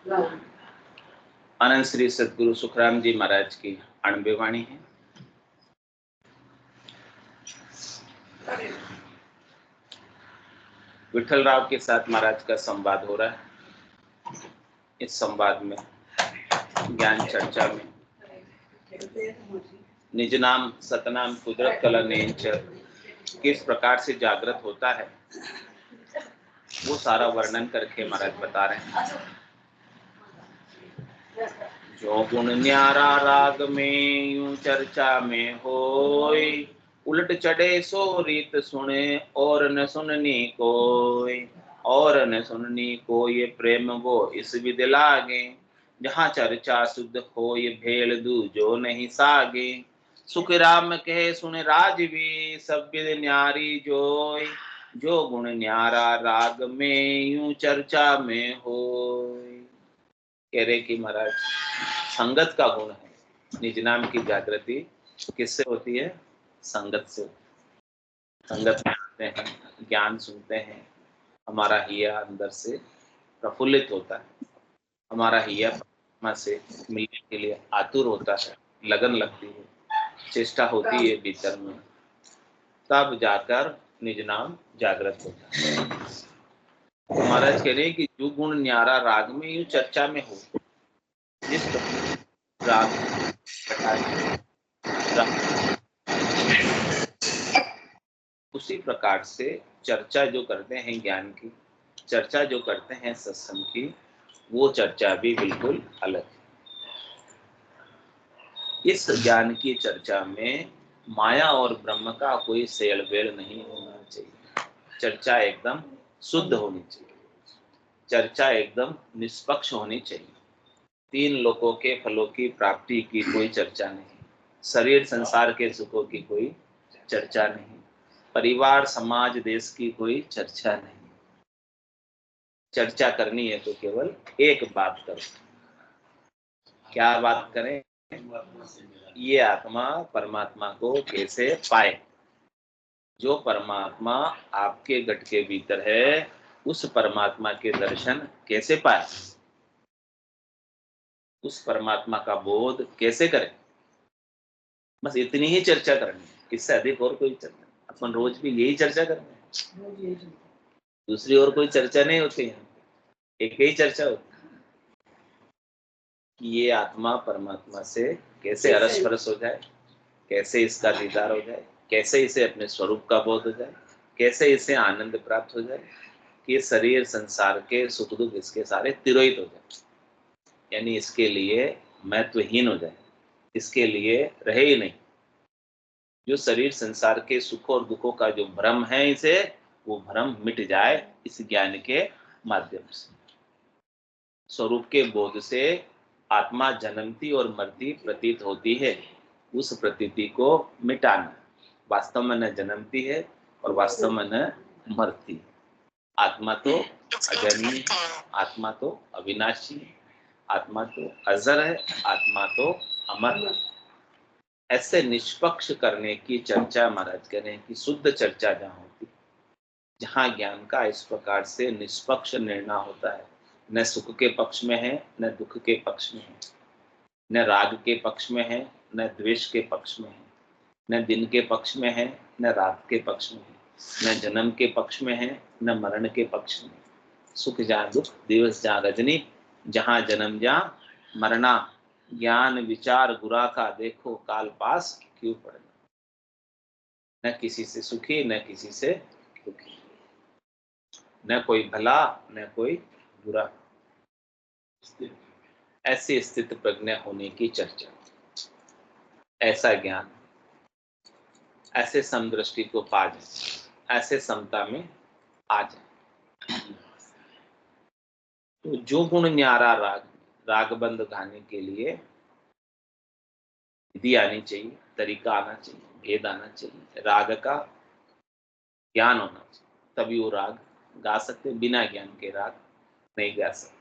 आनंद श्री सदगुरु सुखराम जी महाराज की 98 वाणी है। विठल राव के साथ महाराज का संवाद हो रहा है। इस संवाद में ज्ञान चर्चा में निज नाम सतनाम कुदरत कला नेंच किस प्रकार से जागृत होता है वो सारा वर्णन करके महाराज बता रहे हैं। जो गुण न्यारा राग में यूं चर्चा में होय, उलट चढ़े सो रीत सुने और न सुननी कोई, और न सुननी को ये प्रेम वो इस विद लागे, जहाँ चर्चा शुद्ध हो ये भेल दूजो नहीं सागे, सुख राम कहे सुन राजवी सब विद न्यारी जोय, जो गुण न्यारा राग में यूं चर्चा में होय। कह रहे कि महाराज संगत का गुण है। निज नाम की जागृति किससे होती है? संगत से। संगत में आते हैं, ज्ञान सुनते हैं, हमारा हिया अंदर से प्रफुल्लित होता है, हमारा हिया परमात्मा से मिलने के लिए आतुर होता है, लगन लगती है, चेष्टा होती है भीतर में, तब जाकर निज नाम जागृत होता है। महाराज कह रहे हैं कि जो गुण न्यारा राग में यूं चर्चा में हो, जिस राग उसी प्रकार से चर्चा जो करते हैं ज्ञान की, चर्चा जो करते हैं सत्संग की, वो चर्चा भी बिल्कुल अलग है। इस ज्ञान की चर्चा में माया और ब्रह्म का कोई सेलबेल नहीं होना चाहिए। चर्चा एकदम शुद्ध होनी चाहिए, चर्चा एकदम निष्पक्ष होनी चाहिए। तीन लोकों के फलों की प्राप्ति की कोई चर्चा नहीं, शरीर संसार के सुखों की कोई चर्चा नहीं, परिवार समाज देश की कोई चर्चा नहीं। चर्चा करनी है तो केवल एक बात करो। क्या बात करें? ये आत्मा परमात्मा को कैसे पाए। जो परमात्मा आपके गट के भीतर है, उस परमात्मा के दर्शन कैसे पाए, उस परमात्मा का बोध कैसे करें, बस इतनी ही चर्चा करनी है। इससे अधिक और कोई चर्चा नहीं। अपन रोज भी यही चर्चा करते हैं, दूसरी और कोई चर्चा नहीं होती है, एक ही चर्चा होती है कि ये आत्मा परमात्मा से कैसे अरस परस हो जाए, कैसे इसका दीदार हो जाए, कैसे इसे अपने स्वरूप का बोध हो जाए, कैसे इसे आनंद प्राप्त हो जाए, कि ये शरीर संसार के सुख दुख इसके सारे तिरोहित हो जाए, यानी इसके लिए महत्वहीन हो जाए, इसके लिए रहे ही नहीं। जो शरीर संसार के सुख और दुखों का जो भ्रम है, इसे वो भ्रम मिट जाए इस ज्ञान के माध्यम से। स्वरूप के बोध से आत्मा जन्मती और मरती प्रतीत होती है, उस प्रतीति को मिटाना। वास्तव में न जन्मती है और वास्तव में न मरती है। आत्मा तो अजन्मी, आत्मा तो अविनाशी है, आत्मा तो अजर है, आत्मा तो अमर है। ऐसे निष्पक्ष करने की चर्चा महाराज कह रहे हैं कि शुद्ध चर्चा जहाँ होती, जहाँ ज्ञान का इस प्रकार से निष्पक्ष निर्णय होता है, न सुख के पक्ष में है न दुख के पक्ष में है, न राग के पक्ष में है न द्वेष के पक्ष में है, न दिन के पक्ष में है न रात के पक्ष में है, न जन्म के पक्ष में है न मरण के पक्ष में। सुख जहाँ दुख, दिवस जहाँ रजनी, जहाँ जन्म जहाँ मरना, ज्ञान विचार बुरा का देखो काल पास क्यों पड़ना। न किसी से सुखी न किसी से दुखी, न कोई भला न कोई बुरा, ऐसी स्थित प्रज्ञा होने की चर्चा, ऐसा ज्ञान, ऐसे समदृष्टि को पा जाए, ऐसे समता में आ जाए। तो जो गुण न्यारा राग बंद गाने के लिए विधि आनी चाहिए, तरीका आना चाहिए, भेद आना चाहिए, राग का ज्ञान होना चाहिए, तभी वो राग गा सकते। बिना ज्ञान के राग नहीं गा सकते।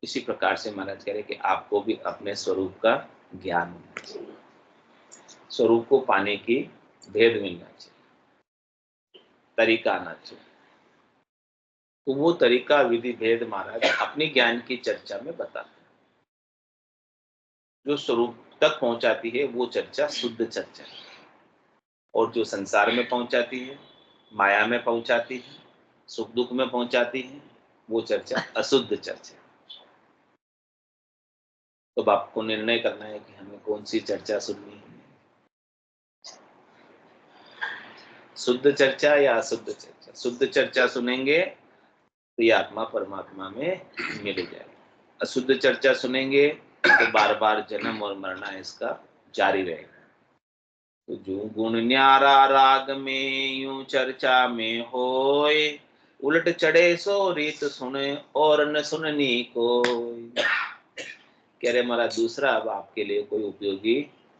इसी प्रकार से महाराज कह रहे कि आपको भी अपने स्वरूप का ज्ञान होना चाहिए, स्वरूप को पाने की भेद मिलना चाहिए, तरीका आना चाहिए। तो वो तरीका विधि भेद महाराज अपनी ज्ञान की चर्चा में बताते हैं। जो स्वरूप तक पहुंचाती है वो चर्चा शुद्ध चर्चा है, और जो संसार में पहुंचाती है, माया में पहुंचाती है, सुख दुख में पहुंचाती है, वो चर्चा अशुद्ध चर्चा है। तो आपको निर्णय करना है कि हमें कौन सी चर्चा सुननी है, शुद्ध चर्चा या अशुद्ध चर्चा। शुद्ध चर्चा सुनेंगे तो ये आत्मा परमात्मा में मिल जाएगी, अशुद्ध चर्चा सुनेंगे तो बार बार जन्म और मरना इसका जारी रहेगा। तो जो गुण न्यारा राग में यूं चर्चा में होए, उलट चढ़े सो रीत सुने और न सुननी कोई। कह रहे हमारा दूसरा अब आपके लिए कोई उपयोगी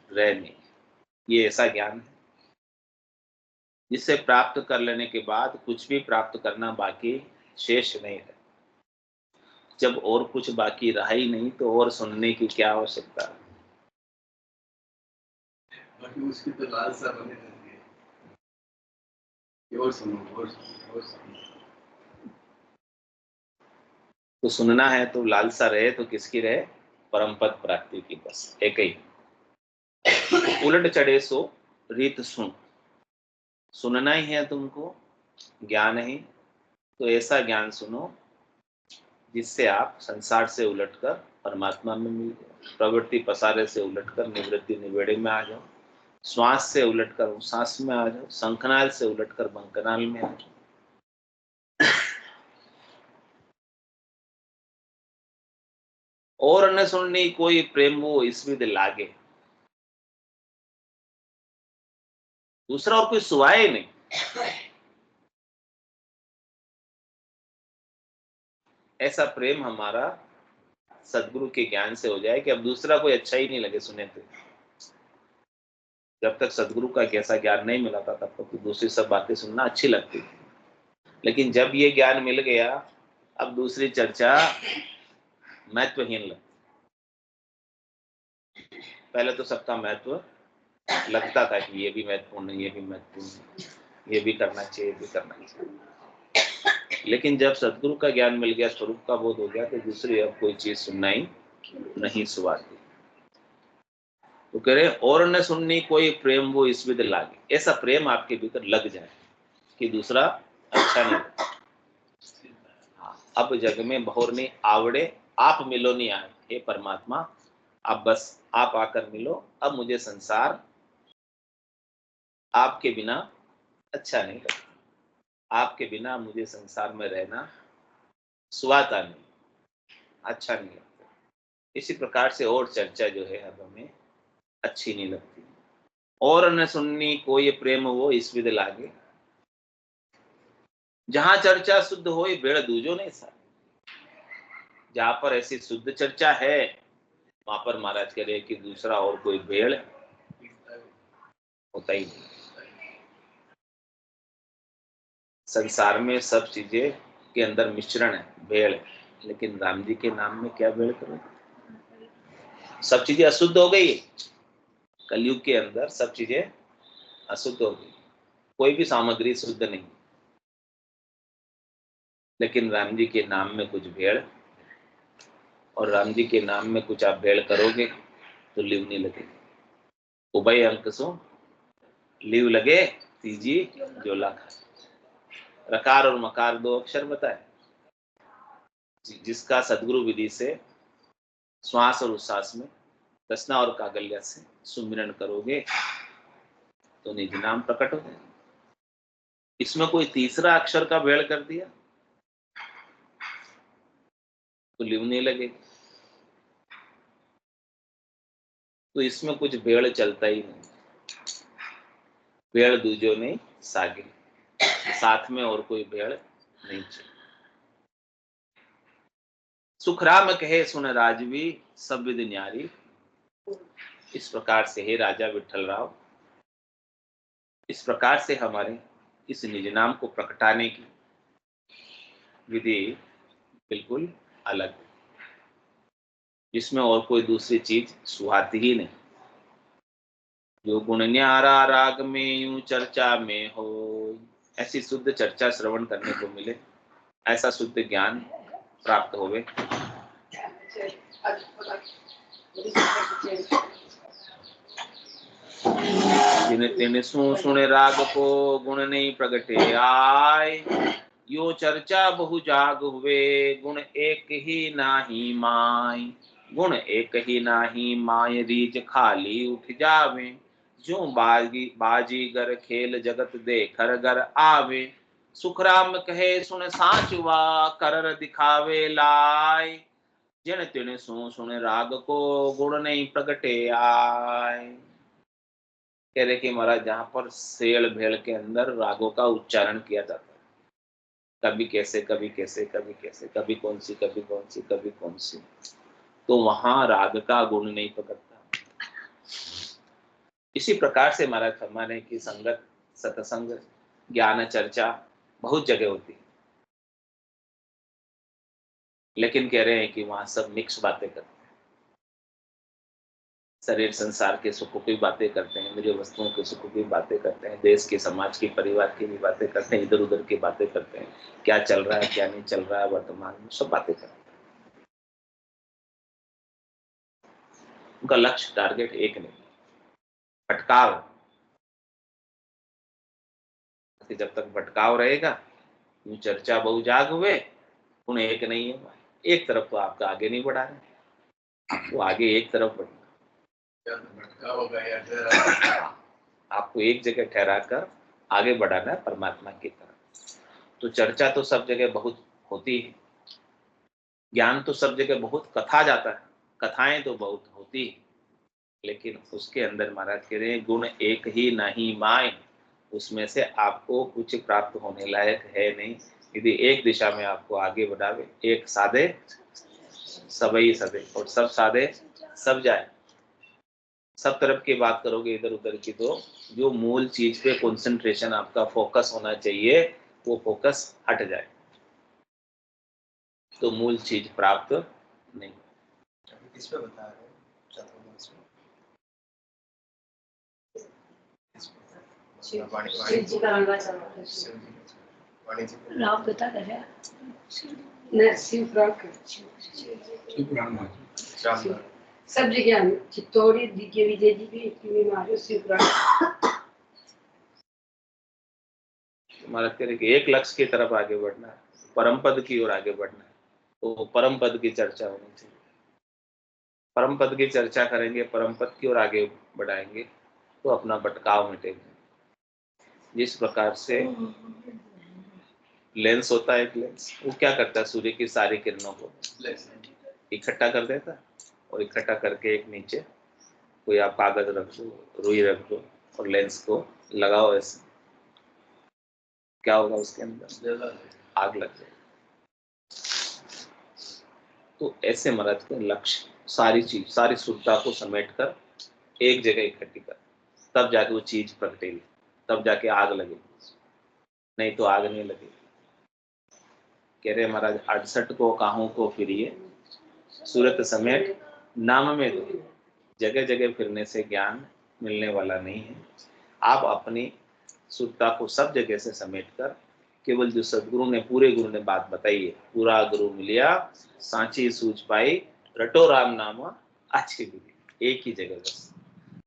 रह नहीं। ये ऐसा ज्ञान है जिससे प्राप्त कर लेने के बाद कुछ भी प्राप्त करना बाकी शेष नहीं है। जब और कुछ बाकी रहा ही नहीं तो और सुनने की क्या आवश्यकता है। बाकी उसकी तो लालसा बने रहती है, और सुनो और सुनो और सुनो। तो सुनना है तो लालसा रहे तो किसकी रहे, परम पद प्राप्ति की, बस एक ही। उलट चढ़े सो रीत सुन, सुनना ही है तुमको ज्ञान ही, तो ऐसा ज्ञान सुनो जिससे आप संसार से उलटकर परमात्मा में मिल जाओ, प्रवृत्ति पसारे से उलटकर निवृत्ति निवेड़े में आ जाओ, श्वास से उलटकर सांस में आ जाओ, शंखनाल से उलटकर बंकनाल में आ जाओ। और न सुननी कोई प्रेम वो इस विध लागे, दूसरा और कोई सुवाए नहीं। ऐसा प्रेम हमारा सदगुरु के ज्ञान से हो जाए कि अब दूसरा कोई अच्छा ही नहीं लगे सुने थे। जब तक सदगुरु का कैसा ज्ञान नहीं मिला था तब तक तो दूसरी सब बातें सुनना अच्छी लगती थी, लेकिन जब ये ज्ञान मिल गया अब दूसरी चर्चा महत्वहीन लगती। पहले तो सबका महत्व लगता था कि ये भी महत्वपूर्ण है, ये भी महत्वपूर्ण है, ये भी करना चाहिए, ये भी करना चाहिए। लेकिन जब सदगुरु का ज्ञान मिल गया, स्वरूप का बोध हो गया, तो दूसरी अब कोई चीज सुनना ही नहीं सुवाती। तो कह रहे और न सुननी कोई प्रेम वो इस विध लागे, ऐसा प्रेम आपके भीतर लग जाए कि दूसरा अच्छा नहीं लगता। हाँ, अब जग में बहुर नहीं आवड़े, आप मिलो नहीं आए, हे परमात्मा आप बस आप आकर मिलो, अब मुझे संसार आपके बिना अच्छा नहीं लगता, आपके बिना मुझे संसार में रहना सुहाता नहीं, अच्छा नहीं लगता। इसी प्रकार से और चर्चा जो है अब हमें अच्छी नहीं लगती। और न सुननी कोई प्रेम वो इस विध लागे, जहां चर्चा शुद्ध हो बेड़ दूजो नहीं सा। जहां पर ऐसी शुद्ध चर्चा है वहां पर महाराज कह रहे कि दूसरा और कोई भेड़ होता ही नहीं। संसार में सब चीजें के अंदर मिश्रण है, भेड़ है, लेकिन राम जी के नाम में क्या भेड़ करो। सब चीजें अशुद्ध हो गई, कलयुग के अंदर सब चीजें अशुद्ध हो गई, कोई भी सामग्री शुद्ध नहीं, लेकिन राम जी के नाम में कुछ भेड़, और राम जी के नाम में कुछ आप भेड़ करोगे तो लिव नहीं लगेगी। उभय अंक सो लिव लगे तीजी जोला खा। रकार और मकार दो अक्षर बताए, जिसका सदगुरु विधि से श्वास और उच्छ्वास में रचना और कागल्या से सुमिरन करोगे तो निज नाम प्रकट हो जाएगा। इसमें कोई तीसरा अक्षर का भेड़ कर दिया तो लिव नहीं लगेगी, तो इसमें कुछ भेड़ चलता ही नहीं। भेड़ दूजो नहीं सागे, साथ में और कोई भेड़ नहीं चले। सुखराम कहे सुन राजवी सब विद न्यारी। इस प्रकार से हे राजा विठल राव, इस प्रकार से हमारे इस निज नाम को प्रकटाने की विधि बिल्कुल अलग है, जिसमें और कोई दूसरी चीज सुहाती ही नहीं। जो गुण न्यारा राग में यूं चर्चा में हो, ऐसी शुद्ध चर्चा श्रवण करने को मिले ऐसा शुद्ध ज्ञान प्राप्त होवे। जिन तिन सुने राग को गुण नहीं प्रगटे आय, यो चर्चा बहु जाग हुए गुण एक ही नाही माय। गुण एक ही नाही माय रीज खाली उठ जावे, जो बाजीगर खेल जगत देखर घर आवे। सुखराम कहे सुन साचुआ करर दिखावे लाय, जिन तिन सुन राग को गुण नहीं प्रगटे आय। कह रहे कि महाराज जहां पर सेल भेड़ के अंदर रागों का उच्चारण किया जाता है, कभी कैसे कभी कैसे कभी कैसे, कभी कौन सी कभी कौन सी कभी कौन सी, तो वहां राग का गुण नहीं पकड़ता। इसी प्रकार से महाराज फरमाने की संगत सत्संग ज्ञान चर्चा बहुत जगह होती है, लेकिन कह रहे हैं कि वहां सब मिक्स बातें करते हैं। शरीर संसार के सुखों की बातें करते हैं, मेरे वस्तुओं के सुखों की बातें करते हैं, देश के समाज की परिवार की भी बातें करते हैं, इधर उधर की बातें करते हैं, क्या चल रहा है क्या नहीं चल रहा है वर्तमान में, सब बातें करते हैं। उनका लक्ष्य टारगेट एक नहीं, भटकाव। जब तक भटकाव रहेगा, चर्चा बहु जाग हुए गुण एक नहीं है, एक तरफ तो आपका आगे नहीं बढ़ा रहे, आपको आगे एक तरफ बढ़ना, आपको एक जगह ठहरा कर आगे बढ़ाना है परमात्मा की तरफ। तो चर्चा तो सब जगह बहुत होती है, ज्ञान तो सब जगह बहुत कथा जाता है, कथाएं तो बहुत होती है, लेकिन उसके अंदर महाराज कह रहे हैं गुण एक ही नहीं माय, उसमें से आपको कुछ प्राप्त होने लायक है नहीं। यदि एक दिशा में आपको आगे बढ़ावे, एक साधे सबई सदे, और सब साधे सब जाए, सब तरफ की बात करोगे इधर उधर की, तो जो मूल चीज पे कंसंट्रेशन आपका फोकस होना चाहिए वो फोकस हट जाए, तो मूल चीज प्राप्त नहीं। किस पे बता रहे आप बता रहे सब जगह चित्तौड़ी दिव्य विजय जी भी इतनी मारे हमारा कह कि एक लक्ष्य की तरफ आगे बढ़ना है, परम पद की ओर आगे बढ़ना है, तो परम पद की चर्चा होनी चाहिए। परम पद की चर्चा करेंगे, परम पद की ओर आगे बढ़ाएंगे, तो अपना भटकाव मिटेगा। जिस प्रकार से लेंस होता है, एक लेंस वो क्या करता है, सूर्य की सारी किरणों को इकट्ठा कर देता है, और इकट्ठा करके एक नीचे कोई आप कागज रख दो, रुई रख दो और लेंस को लगाओ, ऐसे क्या होगा, उसके अंदर आग लग जाएगी। तो ऐसे महाराज के लक्ष्य सारी चीज, सारी शुद्धता को समेट कर एक जगह इकट्ठी कर, तब जाके वो चीज प्रगटेगी, तब जाके आग लगेगी, नहीं तो आग नहीं लगेगी। कह रहे महाराज 68 को काहों को फिरिए सूरत समेट नाम में दो, जगह जगह फिरने से ज्ञान मिलने वाला नहीं है। आप अपनी शुद्धता को सब जगह से समेट कर केवल जो सदगुरु ने, पूरे गुरु ने बात बताई है, पूरा गुरु मिलिया सांची सूझ पाई, रटो राम नाम अच्छी विधि, एक ही जगह बस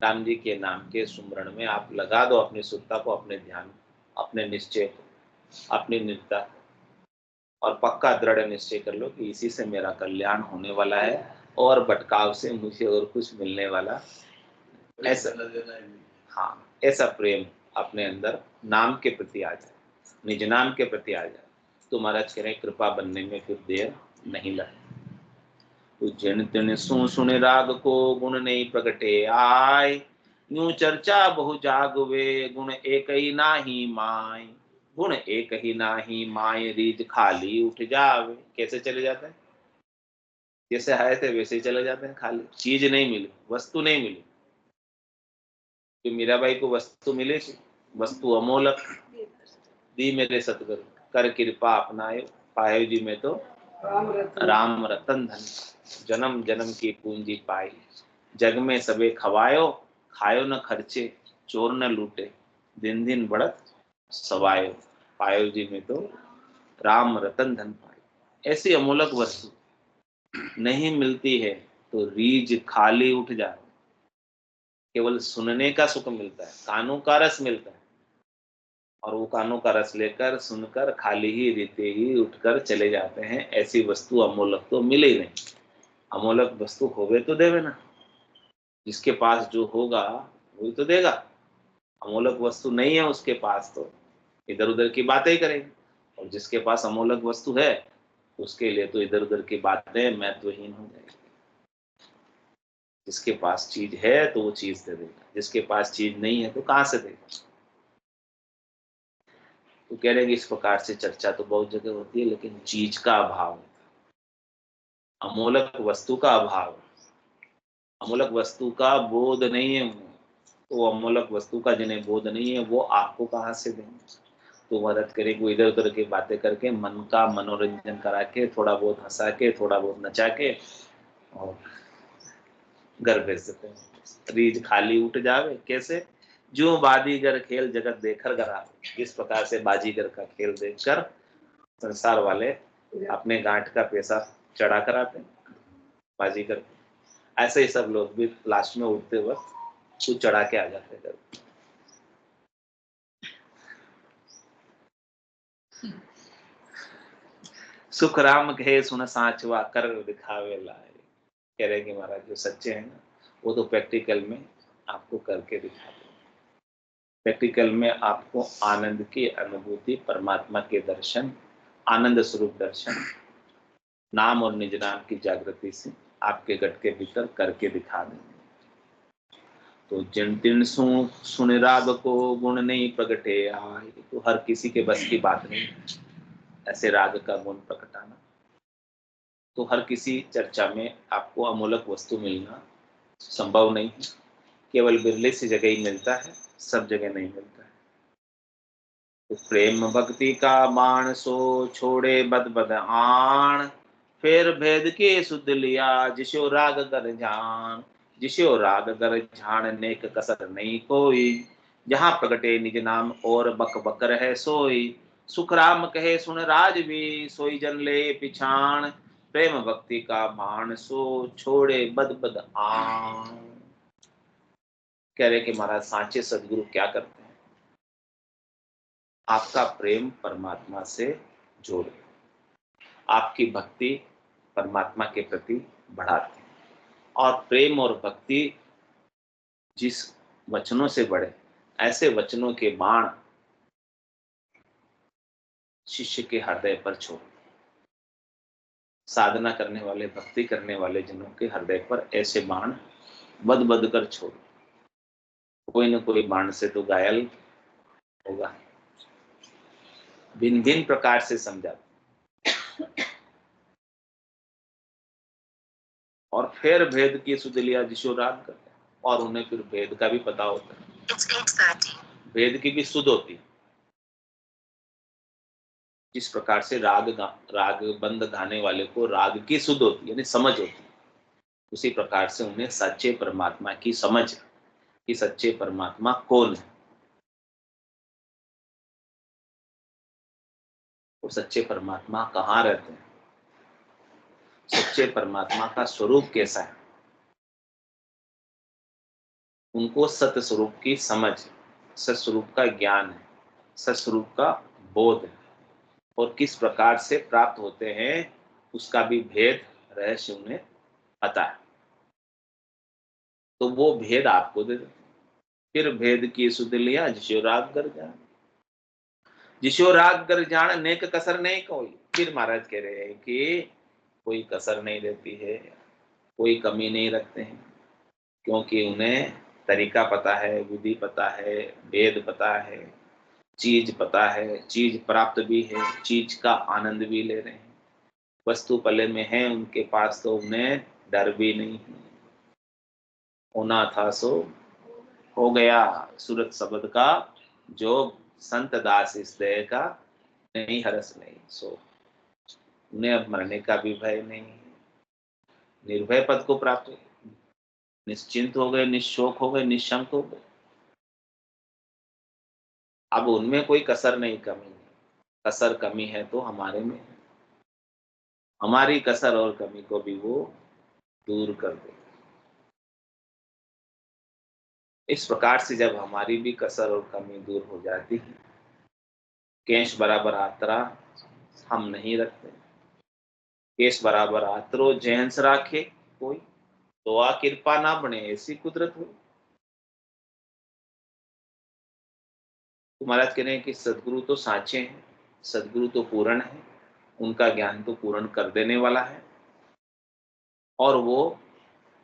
राम जी के नाम के सुमरण में आप लगा दो अपनी शुद्धता को, अपने ध्यान, अपने निश्चय को, अपनी निष्ठा, और पक्का दृढ़ निश्चय कर लो कि इसी से मेरा कल्याण होने वाला है, और भटकाव से मुझे और कुछ मिलने वाला ऐसा, हाँ, ऐसा प्रेम अपने अंदर नाम के प्रति आ जाए, निज नाम के प्रति आ जाए, तो महाराज कह रहे कृपा बनने में फिर देर नहीं लगे। जिन तिन सुन राग को गुण नहीं प्रगटे आय, यूं चर्चा बहु जागवे गुण एक ही नाही माय। गुण एक ही नाही माय रीज खाली उठ जावे। कैसे चले जाते हैं, जैसे आए थे वैसे ही चले जाते हैं, खाली चीज नहीं मिली, वस्तु नहीं मिली। कि मीराबाई को वस्तु मिली थी, वस्तु अमोलक दी मेरे सतगुरु, कर कृपा अपनाए पाए जी में तो राम रतन धन, जन्म जन्म की पूंजी पाई। जग में सबे खवायो, खायो न खर्चे, चोर न लूटे, दिन दिन बढ़त सवायो, पायो जी में तो राम रतन धन पाए। ऐसी अमूलक वस्तु नहीं मिलती है तो रीझ खाली उठ जाए। केवल सुनने का सुख मिलता है, कानों का रस मिलता है, और वो कानों का रस लेकर सुनकर खाली ही रीते ही उठकर चले जाते हैं। ऐसी वस्तु अमूलक तो मिले ही नहीं। अमूलक वस्तु होवे तो देवे ना, जिसके पास जो होगा वही तो देगा। अमूलक वस्तु नहीं है उसके पास तो इधर उधर की बातें ही करेंगे, और जिसके पास अमूलक वस्तु है उसके लिए तो इधर उधर की बातें महत्वहीन हो जाएगी। जिसके पास चीज है तो वो चीज दे देगा, जिसके पास चीज नहीं है तो कहां से देगा। तो कह रहे हैं कि इस प्रकार से चर्चा तो बहुत जगह होती है, लेकिन चीज का अभाव, अमूलक वस्तु का अभाव, अमूलक वस्तु का बोध नहीं है उन्हें, तो अमूलक वस्तु का जिन्हें बोध नहीं है वो आपको कहाँ से देंगे। तो मदद करेगी वो इधर उधर की बातें करके, मन का मनोरंजन करा के, थोड़ा बहुत हंसा के, थोड़ा बहुत नचा के, और घर भेज देते हैं। रीझ खाली उठ जावे कैसे, जो बाजीगर खेल जगत देखकर गरा। इस प्रकार से बाजीगर का खेल देखकर संसार वाले अपने गांठ का पैसा चढ़ा कर आते हैं बाजीगर। ऐसे ही सब लोग भी लास्ट में उठते वक्त कुछ चढ़ा के आ जाते हैं। सुख राम कहे सुन साचवा कर दिखावे लाए। कह रहे कि महाराज जो सच्चे हैं ना वो तो प्रैक्टिकल में आपको करके दिखाते हैं। प्रैक्टिकल में आपको आनंद की अनुभूति, परमात्मा के दर्शन, आनंद स्वरूप दर्शन, नाम और निज नाम की जागृति से आपके गट के भीतर करके दिखा देंगे। तो जिन दिन सुन राग को गुण नहीं प्रगटे आए, तो हर किसी के बस की बात नहीं है ऐसे राग का गुण प्रकटाना। तो हर किसी चर्चा में आपको अमूलक वस्तु मिलना संभव नहीं है, केवल बिरले सी जगह ही मिलता है, सब जगह नहीं मिलता है। तो प्रेम भक्ति का बाण सो छोड़े बद बद आण, फिर भेद के सुध लिया जिसो राग कर जान। जिसो राग कर झान नेक कसर नहीं कोई, जहाँ प्रगटे निज नाम और बक बक रहे सोई। सुख राम कहे सुन राज भी सोई जन ले पिछाण, प्रेम भक्ति का बाण सो छोड़े बद बद आण। कह रहे कि महाराज सांचे सदगुरु क्या करते हैं, आपका प्रेम परमात्मा से जोड़े, आपकी भक्ति परमात्मा के प्रति बढ़ाते हैं। और प्रेम और भक्ति जिस वचनों से बढ़े, ऐसे वचनों के बाण शिष्य के हृदय पर छोड़। साधना करने वाले, भक्ति करने वाले जनों के हृदय पर ऐसे बाण बद बद कर छोड़। कोई न कोई बाण से तो घायल होगा। भिन्न भिन्न प्रकार से समझा, और फिर भेद की सुध लिया जिसो राग करते हैं, और उन्हें फिर भेद का भी पता होता है। भेद की भी सुध होती है। जिस प्रकार से राग बंद गाने वाले को राग की सुध होती है, यानी समझ होती है, उसी प्रकार से उन्हें सच्चे परमात्मा की समझ कि सच्चे परमात्मा कौन है, वो सच्चे परमात्मा कहाँ रहते हैं, सच्चे परमात्मा का स्वरूप कैसा है, उनको सत्य स्वरूप की समझ, सत्स्वरूप का ज्ञान है, सत्स्वरूप का बोध है, और किस प्रकार से प्राप्त होते हैं उसका भी भेद रहस्य उन्हें पता है। तो वो भेद आपको दे देते। फिर भेद की सुध लिया जिसो राग कर जान। जिसो राग कर जान नेक कसर नहीं कोई। फिर महाराज कह रहे हैं कि कोई कसर नहीं रहती है, कोई कमी नहीं रखते हैं, क्योंकि उन्हें तरीका पता है, विधि पता है, भेद पता है, चीज पता है, चीज प्राप्त भी है, चीज का आनंद भी ले रहे हैं। वस्तु पले में है उनके पास, तो उन्हें डर भी नहीं है। होना था सो हो गया, सूरत शब्द का जो संत दास इस देह का नहीं हरस नहीं। सो उन्हें अब मरने का भी भय नहीं है, निर्भय पद को प्राप्त हो, निश्चिंत हो गए, निशोक हो गए, निशंक हो गए। अब उनमें कोई कसर नहीं, कमी नहीं। कसर कमी है तो हमारे में है, हमारी कसर और कमी को भी वो दूर कर दे। इस प्रकार से जब हमारी भी कसर और कमी दूर हो जाती है, केश बराबर आतरा हम नहीं रखते, केश बराबर आतरो जैंस राखे कोई, तो आ कृपा ना बने ऐसी कुदरत हुई। तो महाराज कह रहे हैं कि सदगुरु तो साचे हैं, सदगुरु तो पूर्ण है, उनका ज्ञान तो पूर्ण कर देने वाला है, और वो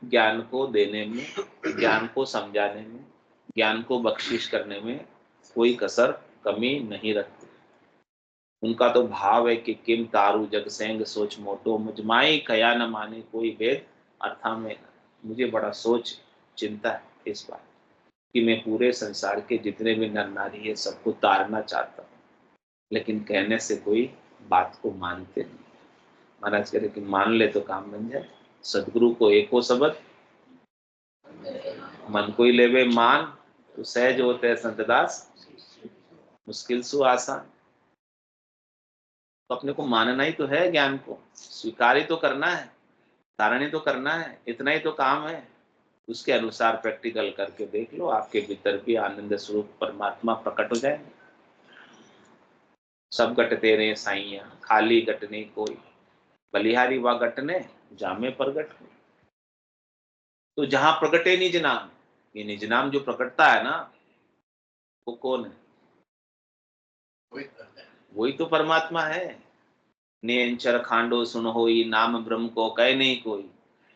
ज्ञान को देने में, ज्ञान को समझाने में, ज्ञान को बख्शिश करने में कोई कसर कमी नहीं रखते। उनका तो भाव है कि किम तारू जग सेंग सोच मोटो, मुझमाई कया न माने कोई वेद अर्था में। मुझे बड़ा सोच चिंता है इस बात कि मैं पूरे संसार के जितने भी नर नारी है सबको तारना चाहता हूँ, लेकिन कहने से कोई बात को मानते नहीं। महाराज कह रहे कि मान ले तो काम बन जाए। सदगुरु को एको शब्द मन को ही लेवे मान, तो सहज होते हैं संतदास मुश्किल सु आसान। तो अपने को मानना ही तो है, ज्ञान को स्वीकार ही तो करना है, धारण ही तो करना है, इतना ही तो काम है। उसके अनुसार प्रैक्टिकल करके देख लो, आपके भीतर भी आनंद स्वरूप परमात्मा प्रकट हो जाएंगे। सब गट तेरे साइया खाली गट नहीं कोई, बलिहारी वा गट ने जामे प्रगट हो। तो जहां प्रगटे निज नाम, ये निज नाम जो प्रकटता है ना, वो कौन है? वही तो परमात्मा है। नेंचर खांडो सुन होई, नाम ब्रह्म को कह नहीं कोई,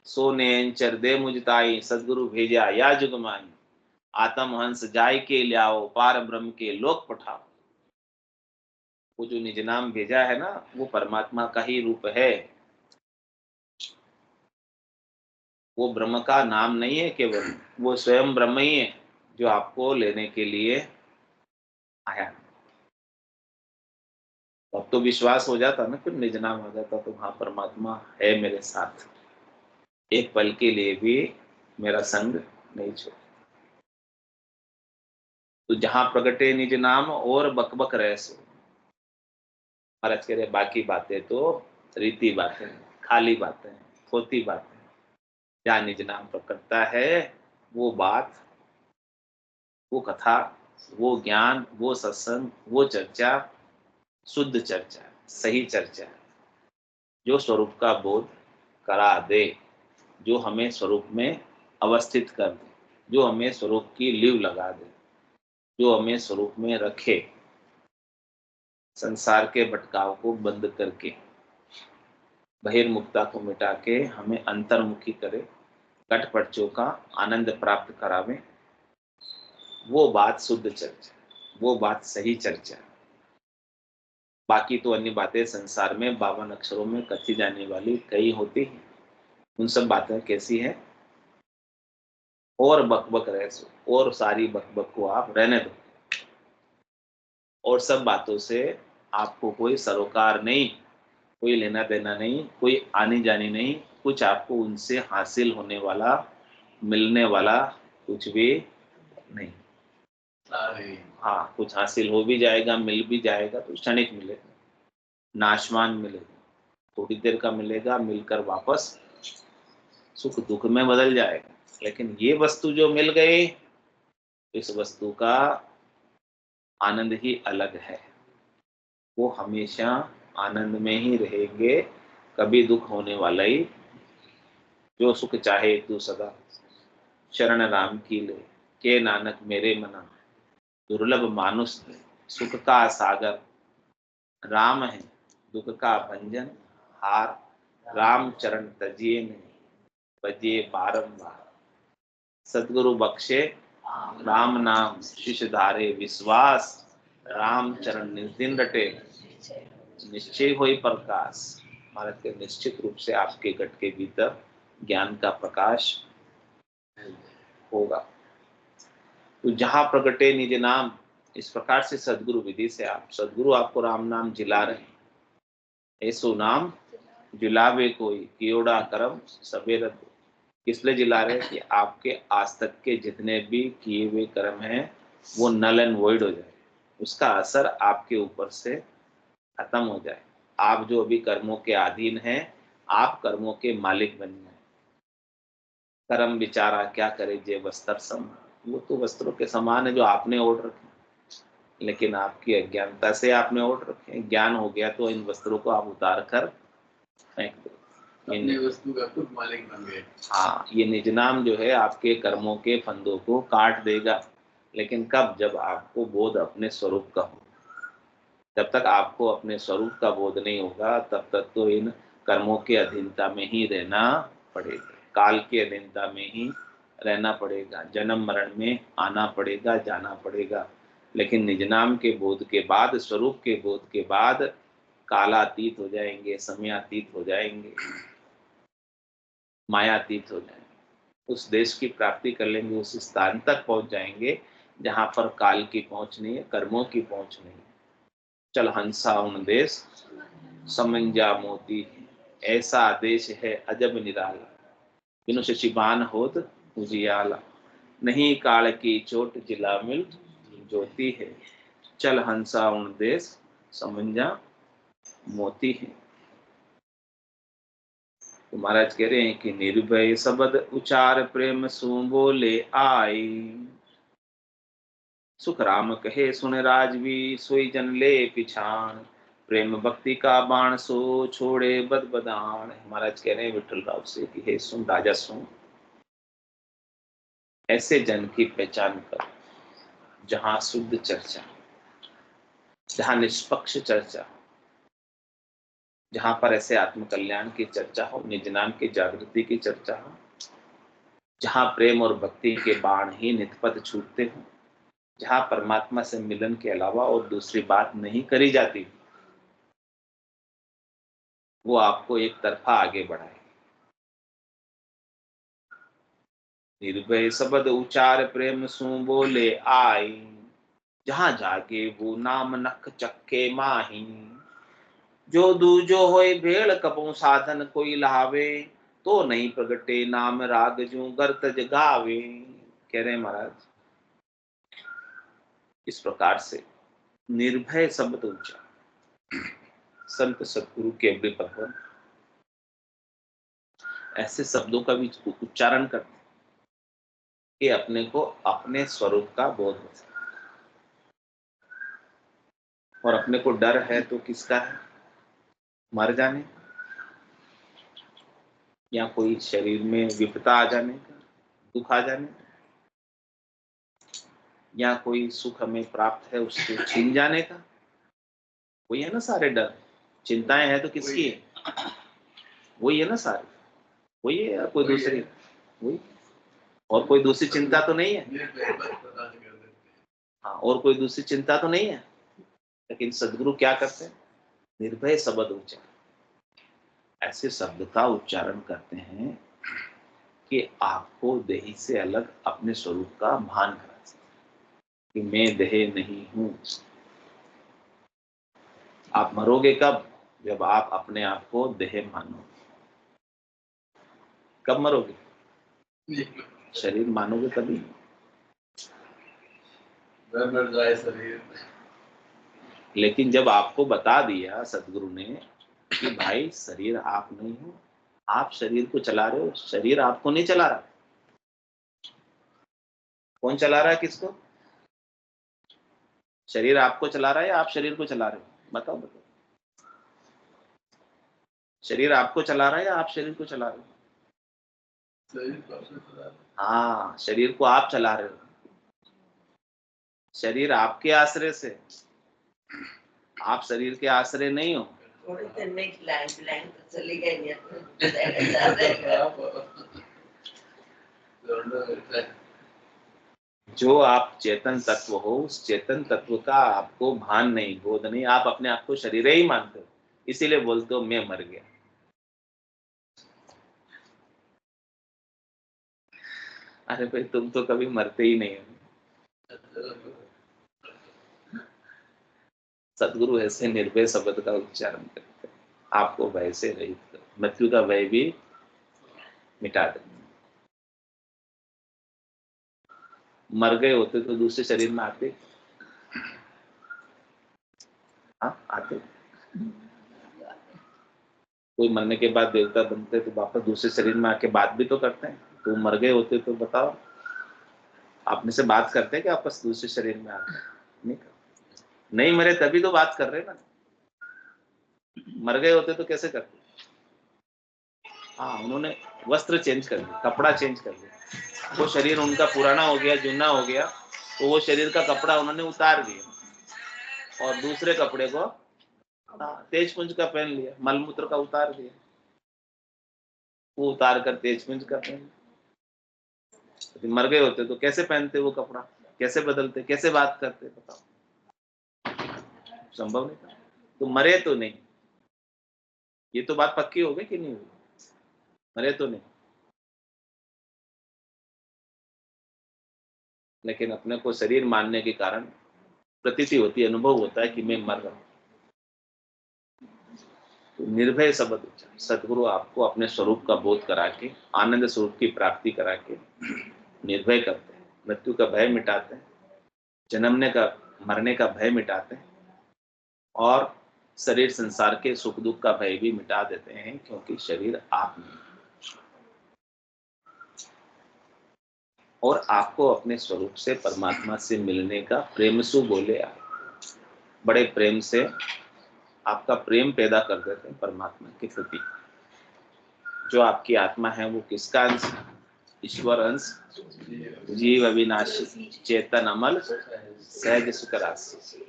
सो नेंचर दे मुझताई, सदगुरु भेजा या जुग माई, आत्म हंस जाय के लियाओ, पार ब्रह्म के लोक पठाओ। वो जो निज नाम भेजा है ना, वो परमात्मा का ही रूप है। वो ब्रह्म का नाम नहीं है केवल, वो स्वयं ब्रह्म ही है जो आपको लेने के लिए आया। अब तो विश्वास हो जाता ना, फिर निज नाम हो जाता तो हाँ परमात्मा है मेरे साथ, एक पल के लिए भी मेरा संग नहीं छोड़। तो जहां प्रगटे निज नाम और बकबक रह सो। महाराज कह रहे बाकी बातें तो रीति बातें, खाली बातें, खोती बातें। जहाँ निज नाम प्रकटता है, वो बात, वो कथा, वो ज्ञान, वो सत्संग, वो चर्चा शुद्ध चर्चा, सही चर्चा, जो स्वरूप का बोध करा दे, जो हमें स्वरूप में अवस्थित कर दे, जो हमें स्वरूप की लीव लगा दे, जो हमें स्वरूप में रखे, संसार के भटकाव को बंद करके, बहिर्मुखता को मिटा के हमें अंतर्मुखी करे, कटपटचों का आनंद प्राप्त करावे। वो बात शुद्ध चर्चा, वो बात सही चर्चा। बाकी तो अन्य बातें संसार में 52 अक्षरों में कथी जाने वाली कई होती हैं। उन सब बातें कैसी है? और बकबक रह सो, और सारी बकबक को आप रहने दो, और सब बातों से आपको कोई सरोकार नहीं, कोई लेना देना नहीं, कोई आनी जानी नहीं, कुछ आपको उनसे हासिल होने वाला, मिलने वाला कुछ भी नहीं। हाँ, कुछ हासिल हो भी जाएगा, मिल भी जाएगा तो क्षणिक मिलेगा, नाशवान मिलेगा, थोड़ी देर का मिलेगा, मिलकर वापस सुख दुख में बदल जाएगा। लेकिन ये वस्तु जो मिल गई, इस वस्तु का आनंद ही अलग है। वो हमेशा आनंद में ही रहेंगे, कभी दुख होने वाला ही। जो सुख चाहे तू सदा शरण राम की ले, के नानक मेरे मना दुर्लभ मानुष दे। सुख का सागर राम है, दुख का भंजन हार, राम चरण तजिए नहीं बजिए बारंबार। सदगुरु बख्शे राम नाम, शिष धारे विश्वास, राम चरण निस्दिन रटे, निश्चय होई प्रकाश। भारत के निश्चित रूप से आपके गट के भीतर ज्ञान का प्रकाश होगा। तो जहां प्रगटे निज नाम, इस प्रकार से सदगुरु विधि से आप, सदगुरु आपको राम नाम जिला रहे हैं। ऐसो नाम जिलावे कोई, कियोड़ा करम सबेरत। किस लिए जिला रहे हैं? कि आपके आज तक के जितने भी किए हुए कर्म हैं वो नल एंड वॉइड हो जाए, उसका असर आपके ऊपर से खत्म हो जाए। आप जो अभी कर्मों के अधीन हैं, आप कर्मों के मालिक बन जाए। कर्म विचारा क्या करे जे वस्त्र सम, वो तो वस्त्रों के समान है जो आपने ओढ़ रखे, लेकिन आपकी अज्ञानता से आपने ओढ़ रखे। ज्ञान हो गया तो इन वस्त्रों को आप उतार कर फेंक दो। अपनी वस्तु का खुद मालिक बन गए। हाँ, ये निज नाम जो है आपके कर्मों के फंदों को काट देगा, लेकिन कब? जब आपको बोध अपने स्वरूप का हो। जब तक आपको अपने स्वरूप का बोध नहीं होगा, तब तक तो इन कर्मों के अधीनता में ही रहना पड़ेगा, काल की अधीनता में ही रहना पड़ेगा, जन्म मरण में आना पड़ेगा, जाना पड़ेगा। लेकिन निज नाम के बोध के बाद, स्वरूप के बोध के बाद कालातीत हो जाएंगे, समयातीत हो जाएंगे, मायातीत हो जाएंगे। उस देश की प्राप्ति कर लेंगे, उस स्थान तक पहुंच जाएंगे जहां पर काल की पहुंच नहीं है, कर्मों की पहुंच नहीं है। चल हंसा उन देश समंजा मोती, ऐसा देश है अजब निराला, बिनु शशिबान होत उजियाला, नहीं काल की चोट जिला मिल ज्योति है, चल हंसा उन देश समंजा मोती है। तो महाराज कह रहे हैं कि निर्भय शब्द उचार प्रेम सु बोले आई, सुख राम कहे सुन राजवी सोई जन ले पिछाण, प्रेम भक्ति का बाण सो छोड़े बद बदान। महाराज कह रहे हैं विठल राव से कि हे सुन राजा सुन, ऐसे जन की पहचान कर जहां शुद्ध चर्चा, जहां निष्पक्ष चर्चा, जहां पर ऐसे आत्म कल्याण की चर्चा हो, निज नाम की जागृति की चर्चा हो, जहां प्रेम और भक्ति के बाण ही नितपत छूटते हो, जहां परमात्मा से मिलन के अलावा और दूसरी बात नहीं करी जाती, वो आपको एक तरफा आगे बढ़ाए। निर्भय शब्द उचार प्रेम सु बोले आई, जहां जागे वो नाम नख चक्के माही, जो दूजो होए भेड़ कबू साधन कोई लावे, तो नहीं प्रगटे नाम राग जू गर्तज गावे। कह रहे हैं महाराज, इस प्रकार से निर्भय शब्द उच्चार, संत सतगुरु के अग्नि पर ऐसे शब्दों का भी उच्चारण करते कि अपने को अपने स्वरूप का बोध हो सके। और अपने को डर है तो किसका है? मर जाने या कोई शरीर में विपदा आ जाने का, दुख आ जाने का, या कोई सुख हमें प्राप्त है उसको छीन जाने का। वही है ना सारे डर, चिंताएं हैं तो किसकी है? वही है ना सारे, वही है या कोई दूसरी? वही, और कोई दूसरी चिंता तो नहीं है। हाँ, और कोई दूसरी चिंता तो नहीं है। लेकिन सदगुरु क्या करते हैं? निर्भय शब्द उच्चारण, ऐसे शब्द का उच्चारण करते हैं कि आपको देही से अलग अपने स्वरूप का भान करा सके कि मैं देह नहीं हूं। आप मरोगे कब? जब आप अपने आप को देह मानो। कब मरोगे? शरीर मानोगे तभी। मर जाए शरीर। लेकिन जब आपको बता दिया सदगुरु ने कि भाई शरीर आप नहीं हो, आप शरीर को चला रहे हो, शरीर आपको नहीं चला रहा। कौन चला रहा है किसको? शरीर आपको चला रहा है या आप शरीर को चला रहे हो? बताओ बताओ। शरीर आपको चला रहा है या आप शरीर को चला रहे हो? हाँ, शरीर को आप चला रहे हो। शरीर आपके आश्रय से, आप शरीर के आश्रय नहीं हो। थोड़ी देर में खिलाएं पिलाएं तो चली गई। जो आप चेतन तत्व हो, उस चेतन तत्व का आपको भान नहीं, बोध नहीं। आप अपने आप को शरीर ही मानते हो, इसीलिए बोलते हो मैं मर गया। अरे भाई, तुम तो कभी मरते ही नहीं हो। सदगुरु ऐसे निर्भय शब्द का उच्चारण करते हैं, आपको भय से रहित कर, मृत्यु का भय भी मिटा देंगे। मर गए होते तो दूसरे शरीर में आते? हाँ, आते। कोई मरने के बाद देवता बनते तो वापस दूसरे शरीर में आके बात भी तो करते हैं। तो मर गए होते तो बताओ, आप में से बात करते हैं कि आपस दूसरे शरीर में आके? नहीं करते। नहीं मरे तभी तो बात कर रहे ना। मर गए होते तो कैसे करते? हाँ, उन्होंने वस्त्र चेंज कर दिया, कपड़ा चेंज कर दिया। वो शरीर उनका पुराना हो गया, जूना हो गया, तो वो शरीर का कपड़ा उन्होंने उतार दिया और दूसरे कपड़े को तेजपुंज का पहन लिया, मलमूत्र का उतार दिया, वो उतार कर तेजपुंज का पहन लिया। तो मर गए होते तो कैसे पहनते वो कपड़ा, कैसे बदलते, कैसे बात करते? बताओ, संभव नहीं था। तो मरे तो नहीं, ये तो बात पक्की हो गई कि नहीं हुई? मरे तो नहीं, लेकिन अपने को शरीर मानने के कारण प्रतीति होती, अनुभव होता है कि मैं मर रहा हूं। तो निर्भय शब्द उच्चारण, सदगुरु आपको अपने स्वरूप का बोध करा के, आनंद स्वरूप की प्राप्ति करा के निर्भय करते हैं, मृत्यु का भय मिटाते हैं, जन्मने का मरने का भय मिटाते हैं और शरीर संसार के सुख दुख का भय भी मिटा देते हैं, क्योंकि शरीर आप नहीं। और आपको अपने स्वरूप से, परमात्मा से मिलने का प्रेम सु बोले आए, बड़े प्रेम से आपका प्रेम पैदा कर देते हैं परमात्मा के प्रति। जो आपकी आत्मा है वो किसका अंश? ईश्वर अंश, जीव अविनाशी, चेतन अमल, सहज सुख राशि।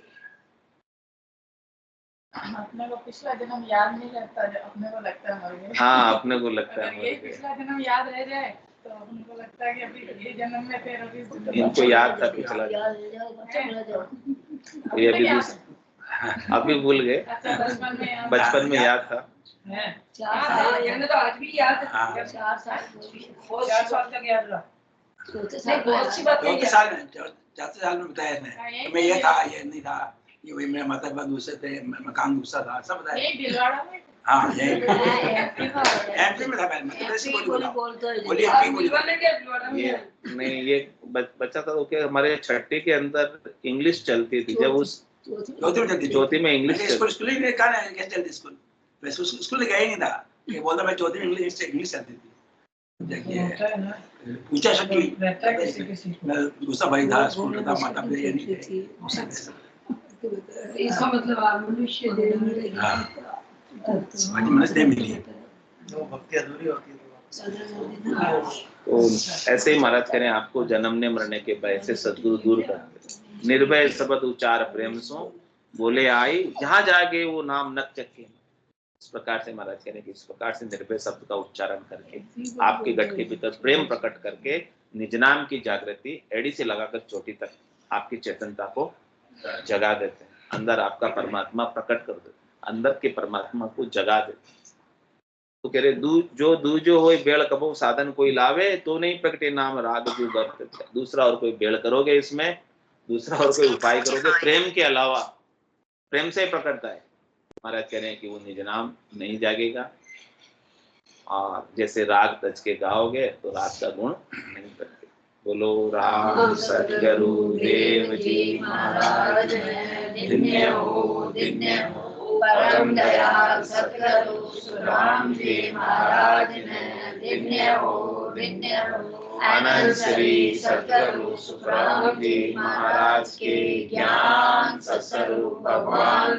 अपने को पिछला जन्म याद नहीं रहता, अपने को लगता है मर गए। हाँ, अपने को लगता है अगर ये पिछला जन्म याद रह जाए तो उनको लगता है कि अभी ये जन्म में फिर अभी इनको याद था पिछला, ये अभी भूल गए। अच्छा, बचपन में याद था। 4 साल तो आज भी याद है। 4 साल 4 साल तक याद रहा। नहीं, बहुत अच्छी बात है। 4 साल में बताया इसने, मैं ये था, ये नहीं था, ये वही मेरा माता दूसरे थे, मकान दूसरा था, सब बताया। यही भिलवाड़ा में। हाँ, यही एमपी में था। मैं बोली ये नहीं, ये बच्चा था तो क्या, हमारे छठी के अंदर इंग्लिश चलती थी, जब उस चौथी में इंग्लिश स्कूल में कहाँ कैसे चलती स्कूल, मैं स्कूल गया ही नहीं था, ये बोलता मैं चौथी में इंग्लिश चलती थी। पूछा शक्ति, मैं दूसरा भाई था, स्कूल में था, माता पिता ये नहीं थे। इसका मतलब आप मनुष्य देह मिलेगी। मनुष्य देह मिली, वो भक्ति अधूरी होती है। तो ऐसे ही महाराज करें, आपको जन्मने मरने के भय से सदगुरु दूर करते। निर्भय शब्द उच्चार प्रेम सो बोले आई, जहां जाके वो नाम नक चक्के। इस प्रकार से महाराज करें कि इस प्रकार से निर्भय शब्द का उच्चारण करके आपके गट के भीतर प्रेम प्रकट करके निज नाम की जागृति एड़ी से लगाकर चोटी तक आपकी चेतनता को जगा देते हैं। अंदर आपका परमात्मा प्रकट कर देते, अंदर के परमात्मा को जगा देते। तो कह रहे दूजो होय बेड़ कबो साधन कोई लावे, तो नहीं प्रकटे नाम राग जो गर्त। दूसरा और कोई बेड़ करोगे, इसमें दूसरा और कोई उपाय करोगे प्रेम के अलावा, प्रेम से प्रकटता है। महाराज कह रहे हैं कि वो निज नाम नहीं जागेगा, और जैसे राग तज के गाओगे तो राग का गुण नहीं करते। बोलो राम सतगुरु देव जी महाराज धन्य हो, धन्य हो। परम दयाल सतगुरु सुराम जी महाराज धन्य हो, धन्य हो। अनंत श्री सतगुरु सुखराम जी महाराज के ज्ञान सत्स्वरूप भगवान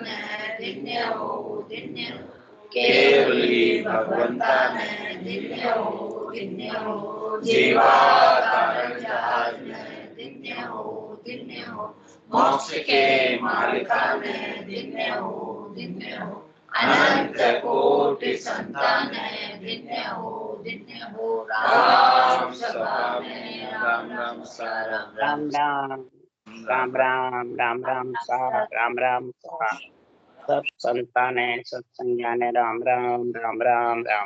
धन्य हो, धन्य हो। केवली भगवंता ने धन्य हो, धन्य हो। जीवा कारण जहाज में धन्य हो, धन्य हो। मोक्ष के मालिका ने धन्य हो, धन्य हो। अनंत कोटि संतान धन्य हो, धन्य हो। राम सभा में राम राम सा राम राम राम राम राम राम सा राम राम सा। सब संतान सत्संज्ञान राम राम राम राम राम।